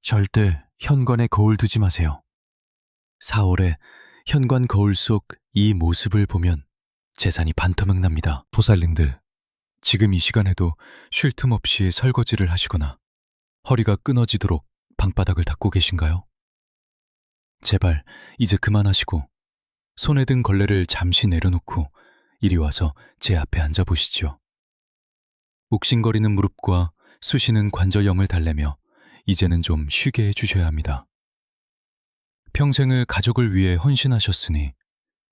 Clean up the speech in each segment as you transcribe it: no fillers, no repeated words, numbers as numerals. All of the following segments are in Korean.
절대 현관에 거울 두지 마세요. 4월에 현관 거울 속 이 모습을 보면 재산이 반토막 납니다. 보살님들, 지금 이 시간에도 쉴 틈 없이 설거지를 하시거나 허리가 끊어지도록 방바닥을 닦고 계신가요? 제발 이제 그만하시고 손에 든 걸레를 잠시 내려놓고 이리 와서 제 앞에 앉아보시죠. 욱신거리는 무릎과 쑤시는 관절염을 달래며 이제는 좀 쉬게 해주셔야 합니다. 평생을 가족을 위해 헌신하셨으니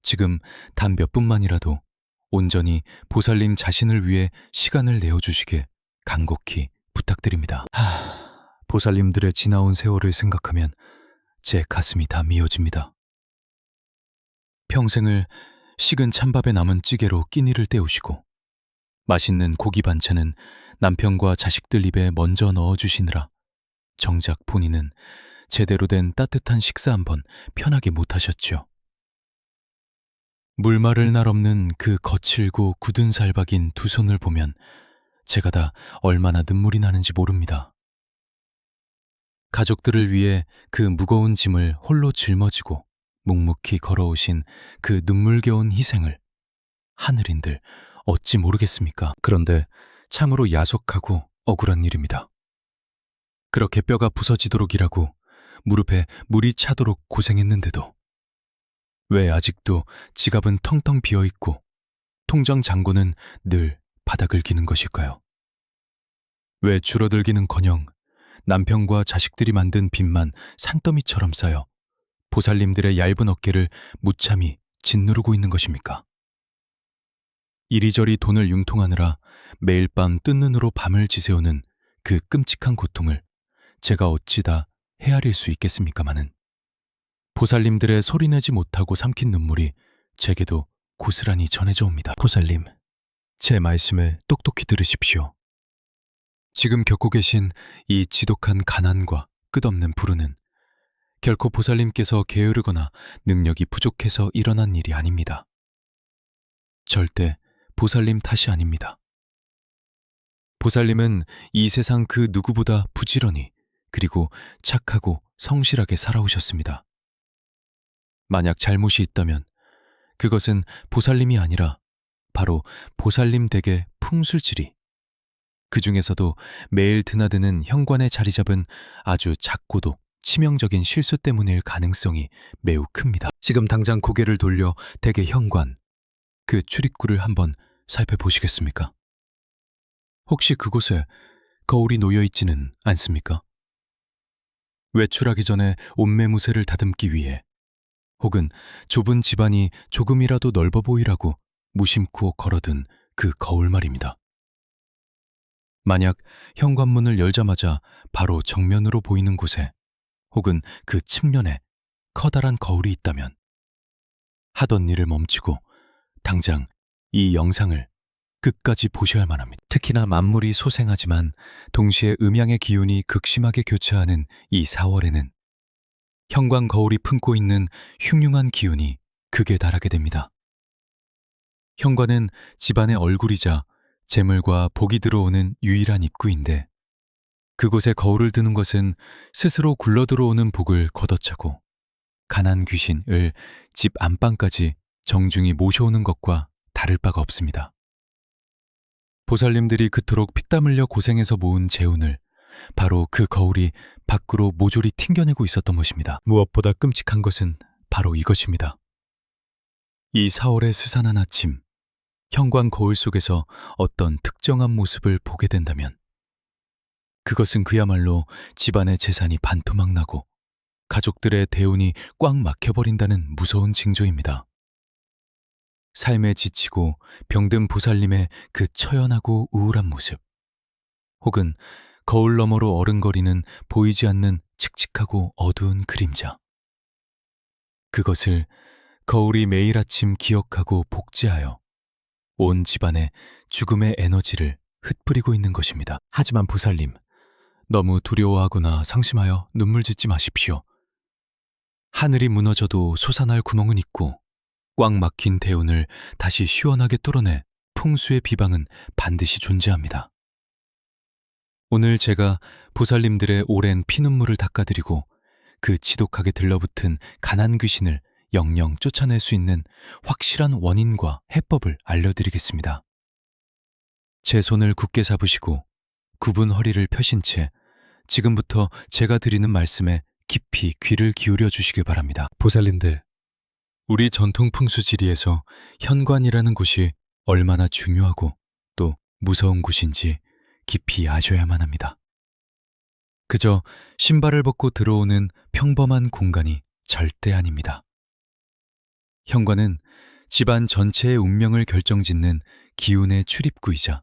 지금 단 몇 분만이라도 온전히 보살님 자신을 위해 시간을 내어주시게 간곡히 부탁드립니다. 보살님들의 지나온 세월을 생각하면 제 가슴이 다 미어집니다. 평생을 식은 찬밥에 남은 찌개로 끼니를 때우시고 맛있는 고기 반찬은 남편과 자식들 입에 먼저 넣어주시느라 정작 본인은 제대로 된 따뜻한 식사 한번 편하게 못하셨죠. 물 마를 날 없는 그 거칠고 굳은 살박인 두 손을 보면 제가 다 얼마나 눈물이 나는지 모릅니다. 가족들을 위해 그 무거운 짐을 홀로 짊어지고 묵묵히 걸어오신 그 눈물겨운 희생을 하늘인들 어찌 모르겠습니까? 그런데 참으로 야속하고 억울한 일입니다. 그렇게 뼈가 부서지도록 일하고 무릎에 물이 차도록 고생했는데도 왜 아직도 지갑은 텅텅 비어있고 통장 잔고는 늘 바닥을 기는 것일까요? 왜 줄어들기는커녕 남편과 자식들이 만든 빚만 산더미처럼 쌓여 보살님들의 얇은 어깨를 무참히 짓누르고 있는 것입니까? 이리저리 돈을 융통하느라 매일 밤 뜬 눈으로 밤을 지새우는 그 끔찍한 고통을 제가 어찌 다 헤아릴 수 있겠습니까마는 보살님들의 소리내지 못하고 삼킨 눈물이 제게도 고스란히 전해져 옵니다. 보살님, 제 말씀을 똑똑히 들으십시오. 지금 겪고 계신 이 지독한 가난과 끝없는 불운은 결코 보살님께서 게으르거나 능력이 부족해서 일어난 일이 아닙니다. 절대 보살님 탓이 아닙니다. 보살님은 이 세상 그 누구보다 부지런히 그리고 착하고 성실하게 살아오셨습니다. 만약 잘못이 있다면 그것은 보살님이 아니라 바로 보살님 댁의 풍술지리, 그 중에서도 매일 드나드는 현관에 자리 잡은 아주 작고도 치명적인 실수 때문일 가능성이 매우 큽니다. 지금 당장 고개를 돌려 댁의 현관, 그 출입구를 한번 살펴보시겠습니까? 혹시 그곳에 거울이 놓여있지는 않습니까? 외출하기 전에 옷매무새를 다듬기 위해 혹은 좁은 집안이 조금이라도 넓어 보이라고 무심코 걸어둔 그 거울 말입니다. 만약 현관문을 열자마자 바로 정면으로 보이는 곳에 혹은 그 측면에 커다란 거울이 있다면 하던 일을 멈추고 당장 이 영상을 끝까지 보셔야만 합니다. 특히나 만물이 소생하지만 동시에 음양의 기운이 극심하게 교차하는 이 4월에는 현관 거울이 품고 있는 흉흉한 기운이 극에 달하게 됩니다. 현관은 집안의 얼굴이자 재물과 복이 들어오는 유일한 입구인데 그곳에 거울을 두는 것은 스스로 굴러 들어오는 복을 걷어차고 가난 귀신을 집 안방까지 정중히 모셔오는 것과 다를 바가 없습니다. 보살님들이 그토록 피땀 흘려 고생해서 모은 재운을 바로 그 거울이 밖으로 모조리 튕겨내고 있었던 것입니다. 무엇보다 끔찍한 것은 바로 이것입니다. 이 4월의 스산한 아침, 현관 거울 속에서 어떤 특정한 모습을 보게 된다면 그것은 그야말로 집안의 재산이 반토막 나고 가족들의 대운이 꽉 막혀버린다는 무서운 징조입니다. 삶에 지치고 병든 보살님의 그 처연하고 우울한 모습, 혹은 거울 너머로 어른거리는 보이지 않는 칙칙하고 어두운 그림자. 그것을 거울이 매일 아침 기억하고 복제하여 온 집안에 죽음의 에너지를 흩뿌리고 있는 것입니다. 하지만 보살님, 너무 두려워하거나 상심하여 눈물 짓지 마십시오. 하늘이 무너져도 솟아날 구멍은 있고 꽉 막힌 대운을 다시 시원하게 뚫어내 풍수의 비방은 반드시 존재합니다. 오늘 제가 보살님들의 오랜 피눈물을 닦아드리고 그 지독하게 들러붙은 가난 귀신을 영영 쫓아낼 수 있는 확실한 원인과 해법을 알려드리겠습니다. 제 손을 굳게 잡으시고 굽은 허리를 펴신 채 지금부터 제가 드리는 말씀에 깊이 귀를 기울여 주시길 바랍니다. 보살님들, 우리 전통 풍수지리에서 현관이라는 곳이 얼마나 중요하고 또 무서운 곳인지 깊이 아셔야만 합니다. 그저 신발을 벗고 들어오는 평범한 공간이 절대 아닙니다. 현관은 집안 전체의 운명을 결정짓는 기운의 출입구이자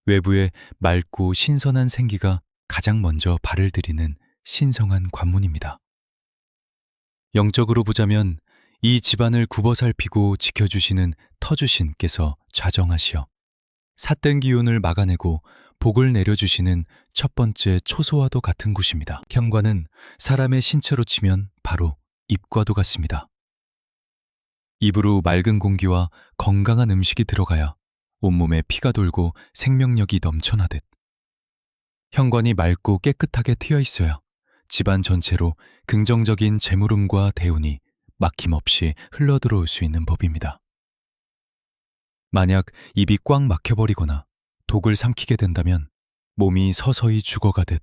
외부의 맑고 신선한 생기가 가장 먼저 발을 들이는 신성한 관문입니다. 영적으로 보자면 이 집안을 굽어 살피고 지켜주시는 터주신께서 좌정하시어 삿된 기운을 막아내고 복을 내려주시는 첫 번째 초소와도 같은 곳입니다. 현관은 사람의 신체로 치면 바로 입과도 같습니다. 입으로 맑은 공기와 건강한 음식이 들어가야 온몸에 피가 돌고 생명력이 넘쳐나듯 현관이 맑고 깨끗하게 트여 있어야 집안 전체로 긍정적인 재물음과 대운이 막힘없이 흘러들어올 수 있는 법입니다. 만약 입이 꽉 막혀버리거나 독을 삼키게 된다면 몸이 서서히 죽어가듯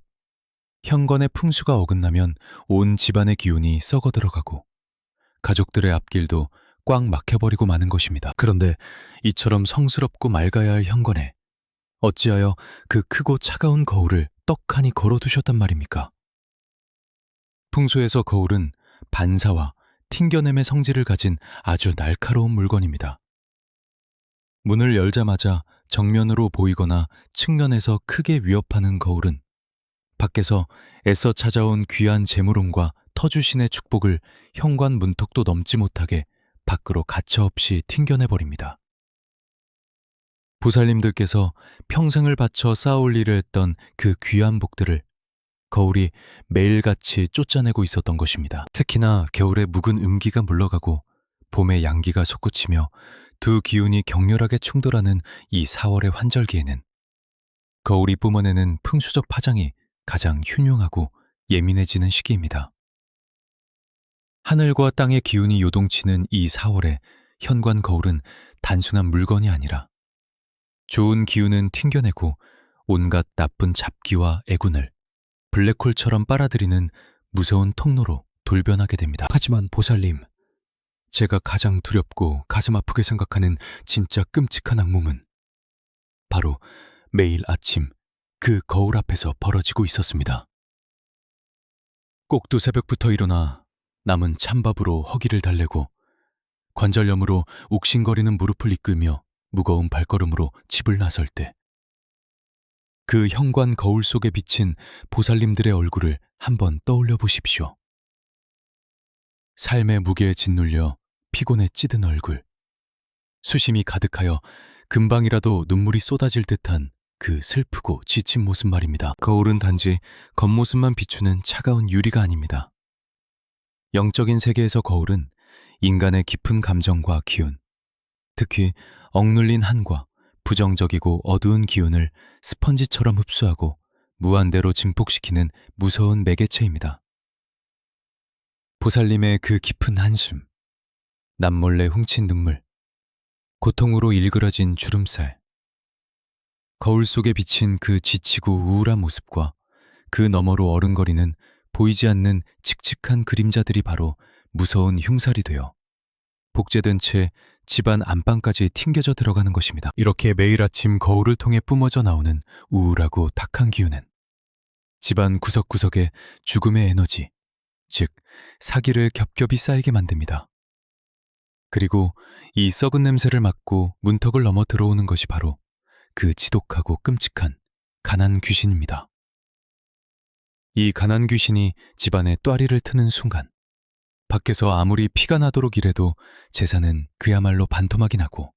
현관의 풍수가 어긋나면 온 집안의 기운이 썩어 들어가고 가족들의 앞길도 꽉 막혀버리고 마는 것입니다. 그런데 이처럼 성스럽고 맑아야 할 현관에 어찌하여 그 크고 차가운 거울을 떡하니 걸어두셨단 말입니까? 풍수에서 거울은 반사와 튕겨냄의 성질을 가진 아주 날카로운 물건입니다. 문을 열자마자 정면으로 보이거나 측면에서 크게 위협하는 거울은 밖에서 애써 찾아온 귀한 재물음과 터주신의 축복을 현관 문턱도 넘지 못하게 밖으로 가차없이 튕겨내버립니다. 보살님들께서 평생을 바쳐 쌓아올리려 했던 그 귀한 복들을 거울이 매일같이 쫓아내고 있었던 것입니다. 특히나 겨울에 묵은 음기가 물러가고 봄의 양기가 솟구치며 두 기운이 격렬하게 충돌하는 이 4월의 환절기에는 거울이 뿜어내는 풍수적 파장이 가장 흉흉하고 예민해지는 시기입니다. 하늘과 땅의 기운이 요동치는 이 4월에 현관 거울은 단순한 물건이 아니라 좋은 기운은 튕겨내고 온갖 나쁜 잡기와 애군을 블랙홀처럼 빨아들이는 무서운 통로로 돌변하게 됩니다. 하지만 보살님, 제가 가장 두렵고 가슴 아프게 생각하는 진짜 끔찍한 악몽은 바로 매일 아침 그 거울 앞에서 벌어지고 있었습니다. 꼭두 새벽부터 일어나 남은 찬밥으로 허기를 달래고 관절염으로 욱신거리는 무릎을 이끌며 무거운 발걸음으로 집을 나설 때 그 현관 거울 속에 비친 보살님들의 얼굴을 한번 떠올려 보십시오. 삶의 무게에 짓눌려 피곤에 찌든 얼굴, 수심이 가득하여 금방이라도 눈물이 쏟아질 듯한 그 슬프고 지친 모습 말입니다. 거울은 단지 겉모습만 비추는 차가운 유리가 아닙니다. 영적인 세계에서 거울은 인간의 깊은 감정과 기운, 특히 억눌린 한과 부정적이고 어두운 기운을 스펀지처럼 흡수하고 무한대로 증폭시키는 무서운 매개체입니다. 보살님의 그 깊은 한숨, 남몰래 훔친 눈물, 고통으로 일그러진 주름살, 거울 속에 비친 그 지치고 우울한 모습과 그 너머로 어른거리는 보이지 않는 칙칙한 그림자들이 바로 무서운 흉살이 되어 복제된 채 집안 안방까지 튕겨져 들어가는 것입니다. 이렇게 매일 아침 거울을 통해 뿜어져 나오는 우울하고 탁한 기운은 집안 구석구석에 죽음의 에너지, 즉 사기를 겹겹이 쌓이게 만듭니다. 그리고 이 썩은 냄새를 맡고 문턱을 넘어 들어오는 것이 바로 그 지독하고 끔찍한 가난 귀신입니다. 이 가난 귀신이 집안에 또아리를 트는 순간 밖에서 아무리 피가 나도록 일해도 재산은 그야말로 반토막이 나고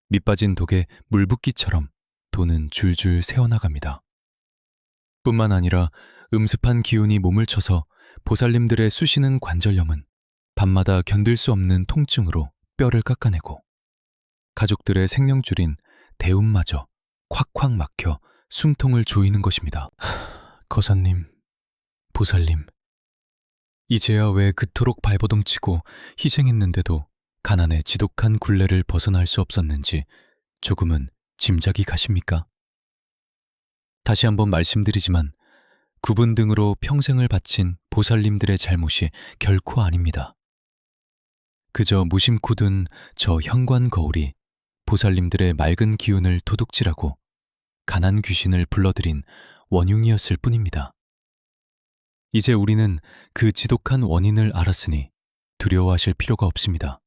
밑빠진 독에 물붓기처럼 돈은 줄줄 새어나갑니다. 뿐만 아니라 음습한 기운이 몸을 쳐서 보살님들의 쑤시는 관절염은 밤마다 견딜 수 없는 통증으로 뼈를 깎아내고 가족들의 생명줄인 대운마저 콱콱 막혀 숨통을 조이는 것입니다. 거사님, 보살님, 이제야 왜 그토록 발버둥치고 희생했는데도 가난의 지독한 굴레를 벗어날 수 없었는지 조금은 짐작이 가십니까? 다시 한번 말씀드리지만 구분 등으로 평생을 바친 보살님들의 잘못이 결코 아닙니다. 그저 무심코 든 저 현관 거울이 보살님들의 맑은 기운을 도둑질하고 가난 귀신을 불러들인 원흉이었을 뿐입니다. 이제 우리는 그 지독한 원인을 알았으니 두려워하실 필요가 없습니다.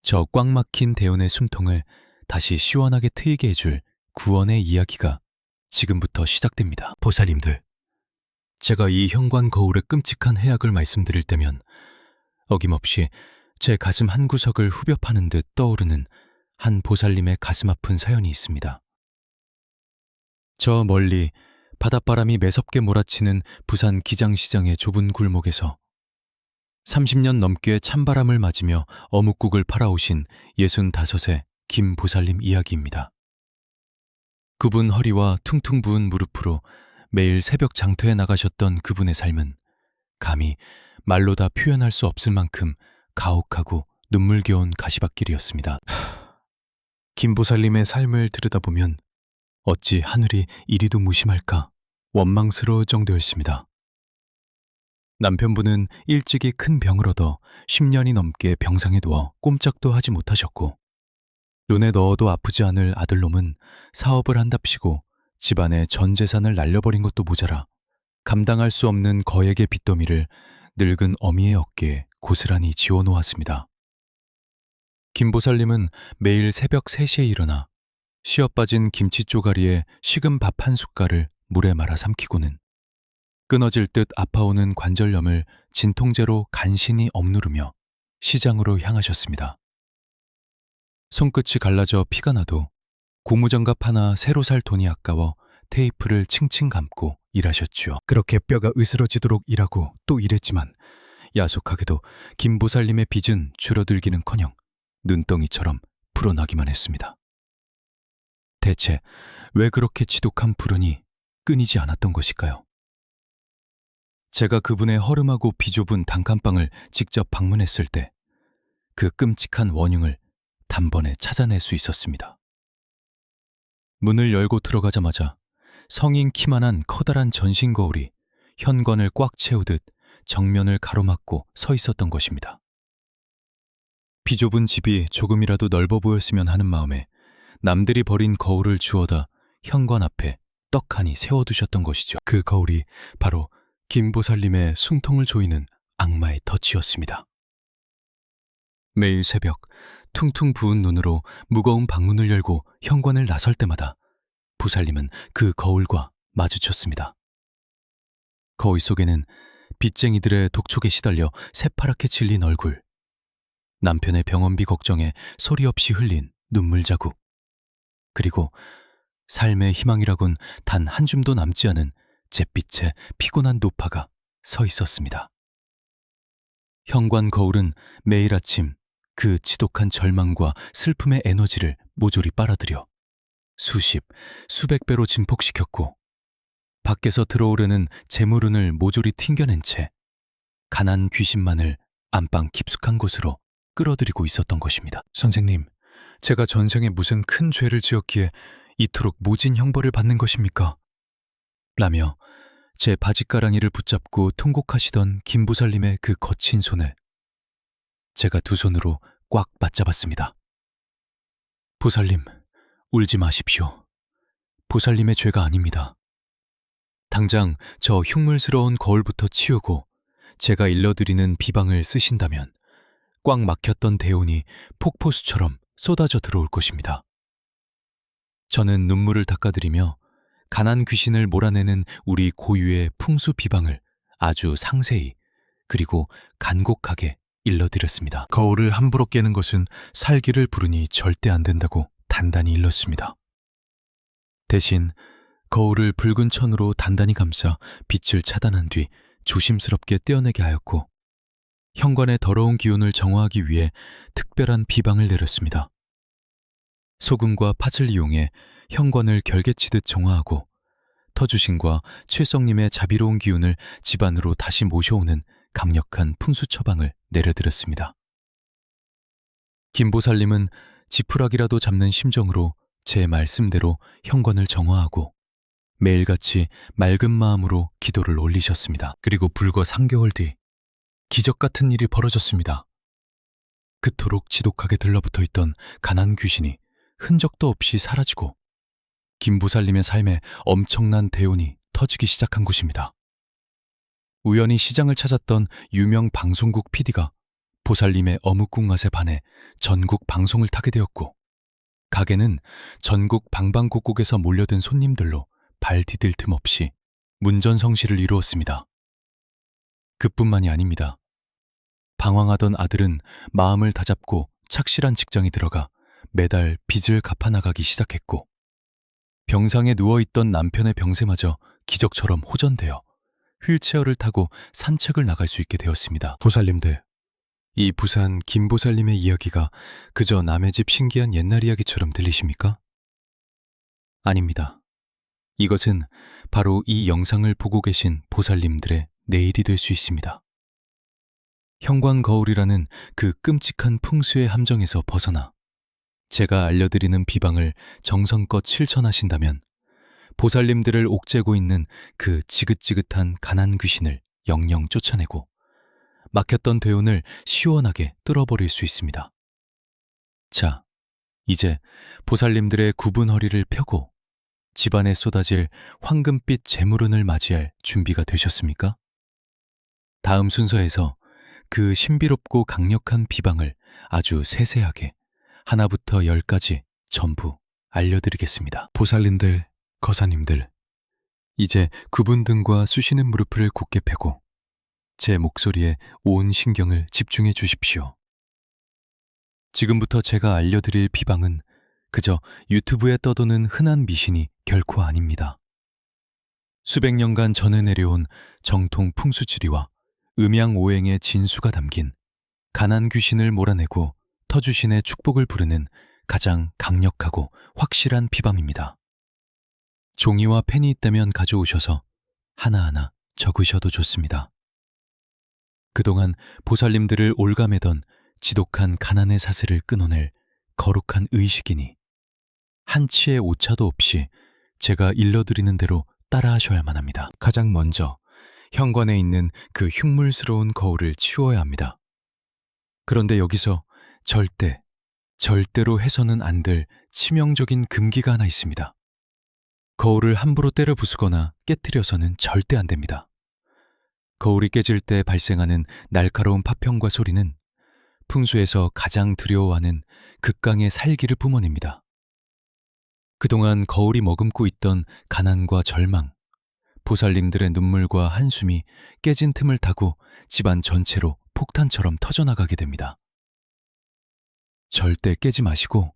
저 꽉 막힌 대운의 숨통을 다시 시원하게 트이게 해줄 구원의 이야기가 지금부터 시작됩니다. 보살님들, 제가 이 현관 거울의 끔찍한 해악을 말씀드릴 때면 어김없이 제 가슴 한 구석을 후벼 파는 듯 떠오르는 한 보살님의 가슴 아픈 사연이 있습니다. 저 멀리 바닷바람이 매섭게 몰아치는 부산 기장시장의 좁은 굴목에서 30년 넘게 찬바람을 맞으며 어묵국을 팔아오신 65의 김 보살님 이야기입니다. 굽은 허리와 퉁퉁 부은 무릎으로 매일 새벽 장터에 나가셨던 그분의 삶은 감히 말로 다 표현할 수 없을 만큼 가혹하고 눈물겨운 가시밭길이었습니다. 김 보살님의 삶을 들여다보면 어찌 하늘이 이리도 무심할까 원망스러울 정도였습니다. 남편분은 일찍이 큰 병을 얻어 10년이 넘게 병상에 누워 꼼짝도 하지 못하셨고, 눈에 넣어도 아프지 않을 아들놈은 사업을 한답시고 집안의 전 재산을 날려버린 것도 모자라 감당할 수 없는 거액의 빚더미를 늙은 어미의 어깨에 고스란히 지워놓았습니다. 김보살님은 매일 새벽 3시에 일어나 쉬어 빠진 김치 쪼가리에 식은 밥 한 숟갈을 물에 말아 삼키고는 끊어질 듯 아파오는 관절염을 진통제로 간신히 억누르며 시장으로 향하셨습니다. 손끝이 갈라져 피가 나도 고무장갑 하나 새로 살 돈이 아까워 테이프를 칭칭 감고 일하셨죠. 그렇게 뼈가 으스러지도록 일하고 또 일했지만 야속하게도 김보살님의 빚은 줄어들기는커녕 눈덩이처럼 불어나기만 했습니다. 대체 왜 그렇게 지독한 불운이 끊이지 않았던 것일까요? 제가 그분의 허름하고 비좁은 단칸방을 직접 방문했을 때 그 끔찍한 원흉을 단번에 찾아낼 수 있었습니다. 문을 열고 들어가자마자 성인 키만한 커다란 전신 거울이 현관을 꽉 채우듯 정면을 가로막고 서 있었던 것입니다. 비좁은 집이 조금이라도 넓어 보였으면 하는 마음에 남들이 버린 거울을 주워다 현관 앞에 떡하니 세워두셨던 것이죠. 그 거울이 바로 김보살님의 숨통을 조이는 악마의 덫이었습니다. 매일 새벽 퉁퉁 부은 눈으로 무거운 방문을 열고 현관을 나설 때마다 보살님은 그 거울과 마주쳤습니다. 거울 속에는 빚쟁이들의 독촉에 시달려 새파랗게 질린 얼굴, 남편의 병원비 걱정에 소리 없이 흘린 눈물 자국, 그리고 삶의 희망이라곤 단 한 줌도 남지 않은 잿빛의 피곤한 노파가 서 있었습니다. 현관 거울은 매일 아침 그 지독한 절망과 슬픔의 에너지를 모조리 빨아들여 수십, 수백 배로 증폭시켰고, 밖에서 들어오려는 재물운을 모조리 튕겨낸 채 가난 귀신만을 안방 깊숙한 곳으로 끌어들이고 있었던 것입니다. 선생님, 제가 전생에 무슨 큰 죄를 지었기에 이토록 모진 형벌을 받는 것입니까? 라며 제 바짓가랑이를 붙잡고 통곡하시던 김보살님의 그 거친 손을 제가 두 손으로 꽉 맞잡았습니다. 보살님, 울지 마십시오. 보살님의 죄가 아닙니다. 당장 저 흉물스러운 거울부터 치우고 제가 일러드리는 비방을 쓰신다면 꽉 막혔던 대운이 폭포수처럼 쏟아져 들어올 것입니다. 저는 눈물을 닦아드리며 가난 귀신을 몰아내는 우리 고유의 풍수 비방을 아주 상세히 그리고 간곡하게 일러드렸습니다. 거울을 함부로 깨는 것은 살기를 부르니 절대 안 된다고 단단히 일렀습니다. 대신 거울을 붉은 천으로 단단히 감싸 빛을 차단한 뒤 조심스럽게 떼어내게 하였고, 현관의 더러운 기운을 정화하기 위해 특별한 비방을 내렸습니다. 소금과 팥을 이용해 현관을 결계치듯 정화하고 터주신과 최성님의 자비로운 기운을 집안으로 다시 모셔오는 강력한 풍수 처방을 내려드렸습니다. 김보살님은 지푸라기라도 잡는 심정으로 제 말씀대로 현관을 정화하고 매일같이 맑은 마음으로 기도를 올리셨습니다. 그리고 불과 3개월 뒤 기적 같은 일이 벌어졌습니다. 그토록 지독하게 들러붙어 있던 가난 귀신이 흔적도 없이 사라지고 김보살님의 삶에 엄청난 대운이 터지기 시작한 곳입니다. 우연히 시장을 찾았던 유명 방송국 PD가 보살님의 어묵국맛에 반해 전국 방송을 타게 되었고, 가게는 전국 방방곡곡에서 몰려든 손님들로 발 디딜 틈 없이 문전성시를 이루었습니다. 그뿐만이 아닙니다. 방황하던 아들은 마음을 다잡고 착실한 직장에 들어가 매달 빚을 갚아나가기 시작했고, 병상에 누워있던 남편의 병세마저 기적처럼 호전되어 휠체어를 타고 산책을 나갈 수 있게 되었습니다. 보살님들, 이 부산 김보살님의 이야기가 그저 남의 집 신기한 옛날 이야기처럼 들리십니까? 아닙니다. 이것은 바로 이 영상을 보고 계신 보살님들의 내일이 될 수 있습니다. 현관거울이라는 그 끔찍한 풍수의 함정에서 벗어나 제가 알려드리는 비방을 정성껏 실천하신다면 보살님들을 옥죄고 있는 그 지긋지긋한 가난 귀신을 영영 쫓아내고 막혔던 대운을 시원하게 뚫어버릴 수 있습니다. 자, 이제 보살님들의 굽은 허리를 펴고 집안에 쏟아질 황금빛 재물운을 맞이할 준비가 되셨습니까? 다음 순서에서 그 신비롭고 강력한 비방을 아주 세세하게 하나부터 10까지 전부 알려드리겠습니다. 보살님들, 거사님들, 이제 굽은 등과 쑤시는 무릎을 굳게 펴고 제 목소리에 온 신경을 집중해 주십시오. 지금부터 제가 알려드릴 비방은 그저 유튜브에 떠도는 흔한 미신이 결코 아닙니다. 수백 년간 전해 내려온 정통 풍수지리와 음양오행의 진수가 담긴 가난 귀신을 몰아내고 터주신의 축복을 부르는 가장 강력하고 확실한 비방입니다. 종이와 펜이 있다면 가져오셔서 하나하나 적으셔도 좋습니다. 그동안 보살님들을 올가매던 지독한 가난의 사슬을 끊어낼 거룩한 의식이니 한 치의 오차도 없이 제가 일러드리는 대로 따라하셔야만 합니다. 가장 먼저 현관에 있는 그 흉물스러운 거울을 치워야 합니다. 그런데 여기서 절대로 해서는 안 될 치명적인 금기가 하나 있습니다. 거울을 함부로 때려 부수거나 깨트려서는 절대 안 됩니다. 거울이 깨질 때 발생하는 날카로운 파편과 소리는 풍수에서 가장 두려워하는 극강의 살기를 뿜어냅니다. 그동안 거울이 머금고 있던 가난과 절망, 보살님들의 눈물과 한숨이 깨진 틈을 타고 집안 전체로 폭탄처럼 터져나가게 됩니다. 절대 깨지 마시고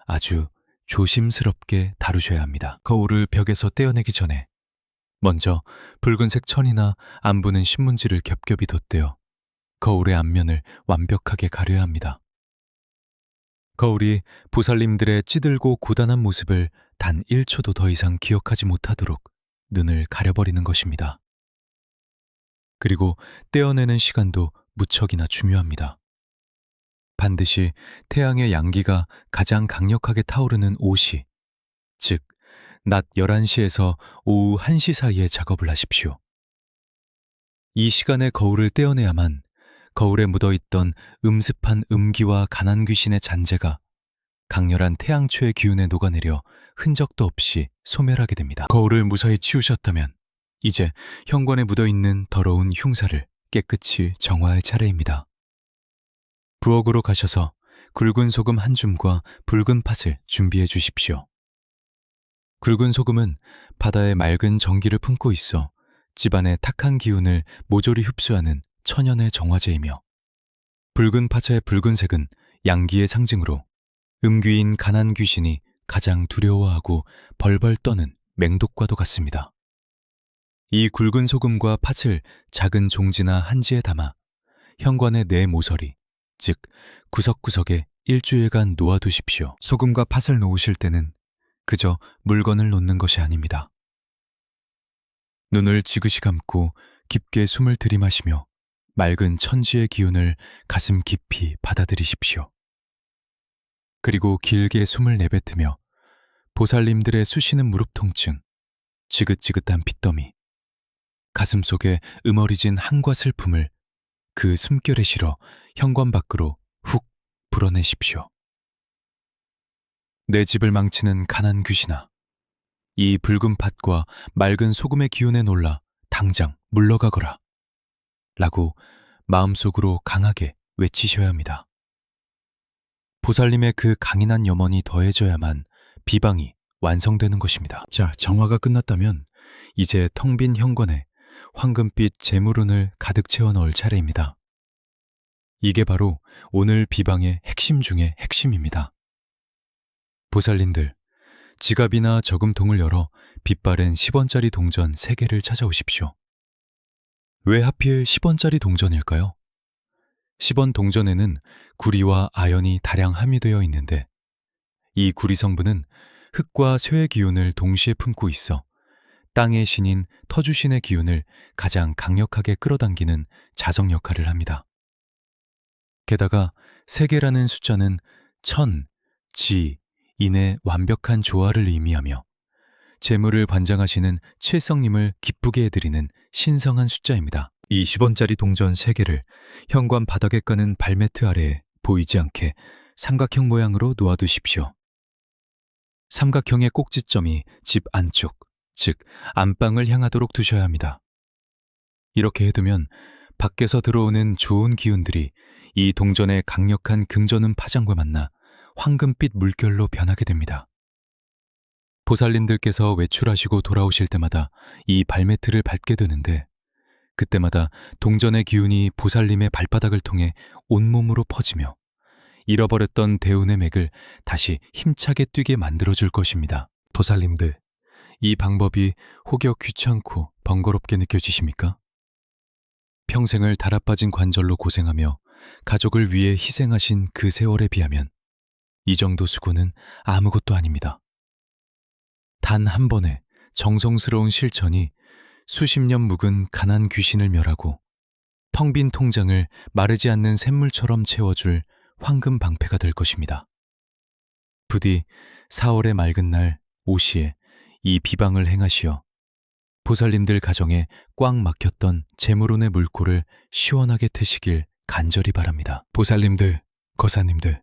아주 조심스럽게 다루셔야 합니다. 거울을 벽에서 떼어내기 전에 먼저 붉은색 천이나 안 부는 신문지를 겹겹이 덧대어 거울의 앞면을 완벽하게 가려야 합니다. 거울이 보살님들의 찌들고 고단한 모습을 단 1초도 더 이상 기억하지 못하도록 눈을 가려버리는 것입니다. 그리고 떼어내는 시간도 무척이나 중요합니다. 반드시 태양의 양기가 가장 강력하게 타오르는 오시, 즉 낮 11시에서 오후 1시 사이에 작업을 하십시오. 이 시간에 거울을 떼어내야만 거울에 묻어있던 음습한 음기와 가난 귀신의 잔재가 강렬한 태양초의 기운에 녹아내려 흔적도 없이 소멸하게 됩니다. 거울을 무사히 치우셨다면 이제 현관에 묻어있는 더러운 흉사를 깨끗이 정화할 차례입니다. 부엌으로 가셔서 굵은 소금 한 줌과 붉은 팥을 준비해 주십시오. 굵은 소금은 바다의 맑은 정기를 품고 있어 집안의 탁한 기운을 모조리 흡수하는 천연의 정화제이며, 붉은 팥의 붉은색은 양기의 상징으로 음귀인 가난 귀신이 가장 두려워하고 벌벌 떠는 맹독과도 같습니다. 이 굵은 소금과 팥을 작은 종지나 한지에 담아 현관의 네 모서리, 즉 구석구석에 일주일간 놓아두십시오. 소금과 팥을 놓으실 때는 그저 물건을 놓는 것이 아닙니다. 눈을 지그시 감고 깊게 숨을 들이마시며 맑은 천지의 기운을 가슴 깊이 받아들이십시오. 그리고 길게 숨을 내뱉으며 보살님들의 쑤시는 무릎 통증, 지긋지긋한 핏더미, 가슴 속에 음어리진 한과 슬픔을 그 숨결에 실어 현관 밖으로 훅 불어내십시오. 내 집을 망치는 가난 귀신아, 이 붉은 팥과 맑은 소금의 기운에 놀라 당장 물러가거라 라고 마음속으로 강하게 외치셔야 합니다. 보살님의 그 강인한 염원이 더해져야만 비방이 완성되는 것입니다. 자, 정화가 끝났다면 이제 텅 빈 현관에 황금빛 재물운을 가득 채워 넣을 차례입니다. 이게 바로 오늘 비방의 핵심 중의 핵심입니다. 보살님들, 지갑이나 저금통을 열어 빛바랜 10원짜리 동전 3개를 찾아오십시오. 왜 하필 10원짜리 동전일까요? 10원 동전에는 구리와 아연이 다량 함유되어 있는데 이 구리 성분은 흙과 쇠의 기운을 동시에 품고 있어 땅의 신인 터주신의 기운을 가장 강력하게 끌어당기는 자석 역할을 합니다. 게다가 3개라는 숫자는 천, 지, 인의 완벽한 조화를 의미하며 재물을 관장하시는 칠성님을 기쁘게 해드리는 신성한 숫자입니다. 이 10원짜리 동전 3개를 현관 바닥에 까는 발매트 아래에 보이지 않게 삼각형 모양으로 놓아두십시오. 삼각형의 꼭지점이 집 안쪽, 즉 안방을 향하도록 두셔야 합니다. 이렇게 해두면 밖에서 들어오는 좋은 기운들이 이 동전의 강력한 금전운 파장과 만나 황금빛 물결로 변하게 됩니다. 보살님들께서 외출하시고 돌아오실 때마다 이 발매트를 밟게 되는데 그때마다 동전의 기운이 보살님의 발바닥을 통해 온몸으로 퍼지며 잃어버렸던 대운의 맥을 다시 힘차게 뛰게 만들어줄 것입니다. 보살님들, 이 방법이 혹여 귀찮고 번거롭게 느껴지십니까? 평생을 달아빠진 관절로 고생하며 가족을 위해 희생하신 그 세월에 비하면 이 정도 수고는 아무것도 아닙니다. 단 한 번의 정성스러운 실천이 수십 년 묵은 가난 귀신을 멸하고 텅 빈 통장을 마르지 않는 샘물처럼 채워줄 황금 방패가 될 것입니다. 부디 4월의 맑은 날 오시에 이 비방을 행하시어 보살님들 가정에 꽉 막혔던 재물운의 물꼬를 시원하게 트시길 간절히 바랍니다. 보살님들, 거사님들,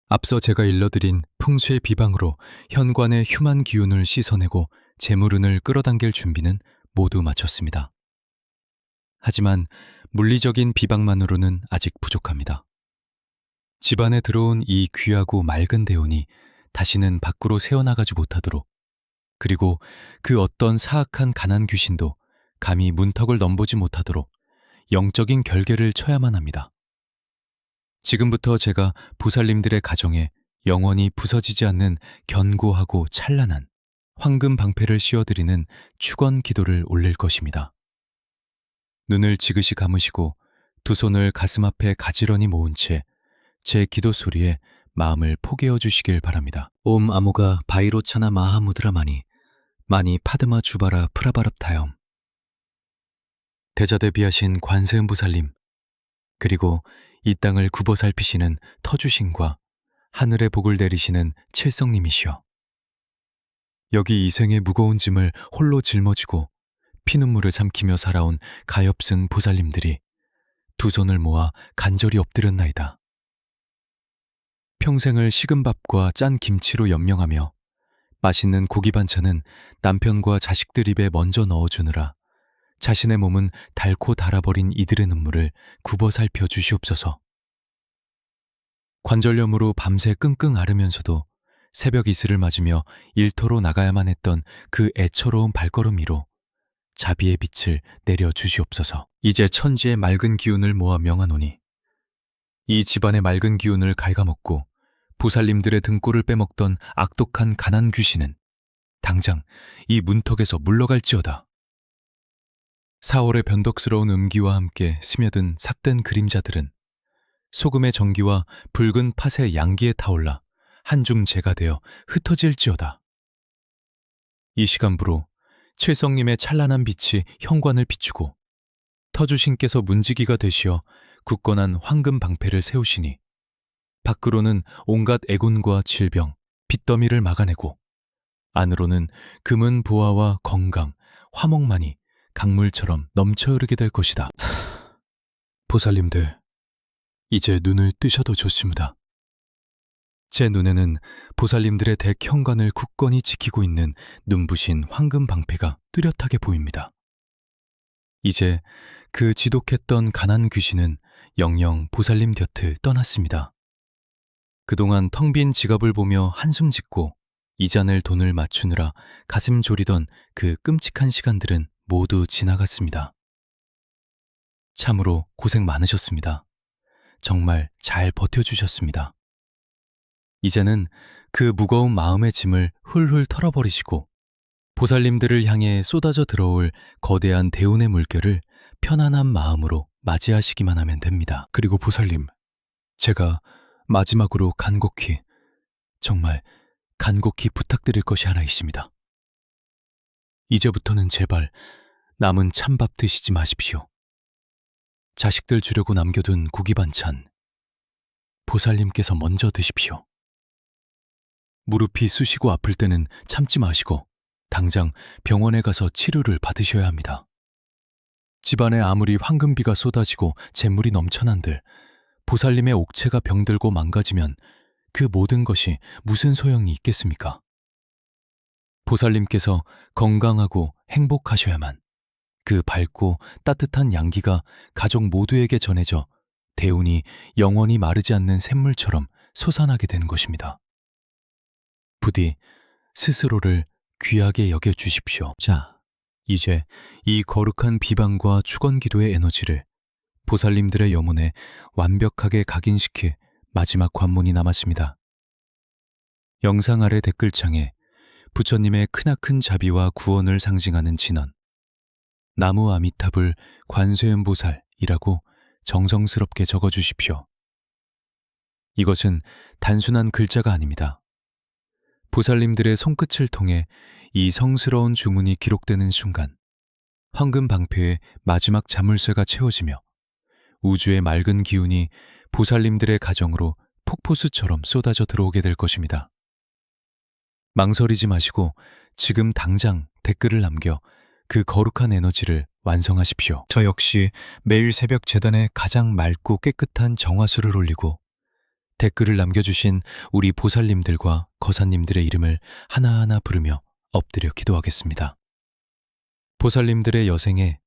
앞서 제가 일러드린 풍수의 비방으로 현관의 흉한 기운을 씻어내고 재물운을 끌어당길 준비는 모두 마쳤습니다. 하지만 물리적인 비방만으로는 아직 부족합니다. 집안에 들어온 이 귀하고 맑은 대운이 다시는 밖으로 새어나가지 못하도록, 그리고 그 어떤 사악한 가난 귀신도 감히 문턱을 넘보지 못하도록 영적인 결계를 쳐야만 합니다. 지금부터 제가 보살님들의 가정에 영원히 부서지지 않는 견고하고 찬란한 황금 방패를 씌워드리는 축원 기도를 올릴 것입니다. 눈을 지그시 감으시고 두 손을 가슴 앞에 가지런히 모은 채 제 기도 소리에 마음을 포개어 주시길 바랍니다. 옴 아모가 바이로차나 마하무드라 마니 파드마 주바라 프라바랍타염. 대자대비하신 관세음보살님, 그리고 이 땅을 굽어 살피시는 터주신과 하늘의 복을 내리시는 칠성님이시여. 여기 이 생의 무거운 짐을 홀로 짊어지고 피눈물을 삼키며 살아온 가엾은 보살님들이 두 손을 모아 간절히 엎드렸나이다. 평생을 식은 밥과 짠 김치로 연명하며 맛있는 고기 반찬은 남편과 자식들 입에 먼저 넣어주느라 자신의 몸은 닳고 닳아버린 이들의 눈물을 굽어 살펴 주시옵소서. 관절염으로 밤새 끙끙 앓으면서도 새벽 이슬을 맞으며 일터로 나가야만 했던 그 애처로운 발걸음 위로 자비의 빛을 내려 주시옵소서. 이제 천지의 맑은 기운을 모아 명하노니 이 집안의 맑은 기운을 갉아먹고 보살님들의 등골을 빼먹던 악독한 가난 귀신은 당장 이 문턱에서 물러갈지어다. 4월의 변덕스러운 음기와 함께 스며든 삭된 그림자들은 소금의 전기와 붉은 팥의 양기에 타올라 한중 재가 되어 흩어질지어다. 이 시간부로 칠성님의 찬란한 빛이 현관을 비추고 터주신께서 문지기가 되시어 굳건한 황금 방패를 세우시니 밖으로는 온갖 애군과 질병, 빚더미를 막아내고 안으로는 금은 부하와 건강, 화목만이 강물처럼 넘쳐 흐르게 될 것이다. 보살님들, 이제 눈을 뜨셔도 좋습니다. 제 눈에는 보살님들의 댁 현관을 굳건히 지키고 있는 눈부신 황금 방패가 뚜렷하게 보입니다. 이제 그 지독했던 가난 귀신은 영영 보살님 곁을 떠났습니다. 그동안 텅 빈 지갑을 보며 한숨 짓고 이잔을 돈을 맞추느라 가슴 졸이던 그 끔찍한 시간들은 모두 지나갔습니다. 참으로 고생 많으셨습니다. 정말 잘 버텨주셨습니다. 이제는 그 무거운 마음의 짐을 훌훌 털어버리시고 보살님들을 향해 쏟아져 들어올 거대한 대운의 물결을 편안한 마음으로 맞이하시기만 하면 됩니다. 그리고 보살님, 제가 마지막으로 간곡히, 정말 간곡히 부탁드릴 것이 하나 있습니다. 이제부터는 제발 남은 찬밥 드시지 마십시오. 자식들 주려고 남겨둔 고기 반찬, 보살님께서 먼저 드십시오. 무릎이 쑤시고 아플 때는 참지 마시고 당장 병원에 가서 치료를 받으셔야 합니다. 집안에 아무리 황금비가 쏟아지고 재물이 넘쳐난들 보살님의 옥체가 병들고 망가지면 그 모든 것이 무슨 소용이 있겠습니까? 보살님께서 건강하고 행복하셔야만 그 밝고 따뜻한 양기가 가족 모두에게 전해져 대운이 영원히 마르지 않는 샘물처럼 솟아나게 되는 것입니다. 부디 스스로를 귀하게 여겨주십시오. 자, 이제 이 거룩한 비방과 축원기도의 에너지를 보살님들의 염원에 완벽하게 각인시킬 마지막 관문이 남았습니다. 영상 아래 댓글창에 부처님의 크나큰 자비와 구원을 상징하는 진원, 나무 아미타불 관세음보살이라고 정성스럽게 적어주십시오. 이것은 단순한 글자가 아닙니다. 보살님들의 손끝을 통해 이 성스러운 주문이 기록되는 순간 황금 방패의 마지막 자물쇠가 채워지며 우주의 맑은 기운이 보살님들의 가정으로 폭포수처럼 쏟아져 들어오게 될 것입니다. 망설이지 마시고 지금 당장 댓글을 남겨 그 거룩한 에너지를 완성하십시오. 저 역시 매일 새벽 제단에 가장 맑고 깨끗한 정화수를 올리고 댓글을 남겨주신 우리 보살님들과 거사님들의 이름을 하나하나 부르며 엎드려 기도하겠습니다. 보살님들의 여생에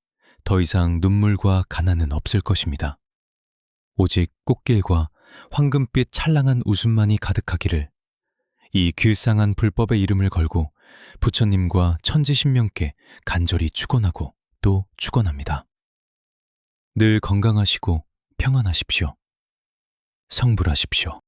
더 이상 눈물과 가난은 없을 것입니다. 오직 꽃길과 황금빛 찰랑한 웃음만이 가득하기를 이 길상한 불법의 이름을 걸고 부처님과 천지신명께 간절히 축원하고 또 축원합니다. 늘 건강하시고 평안하십시오. 성불하십시오.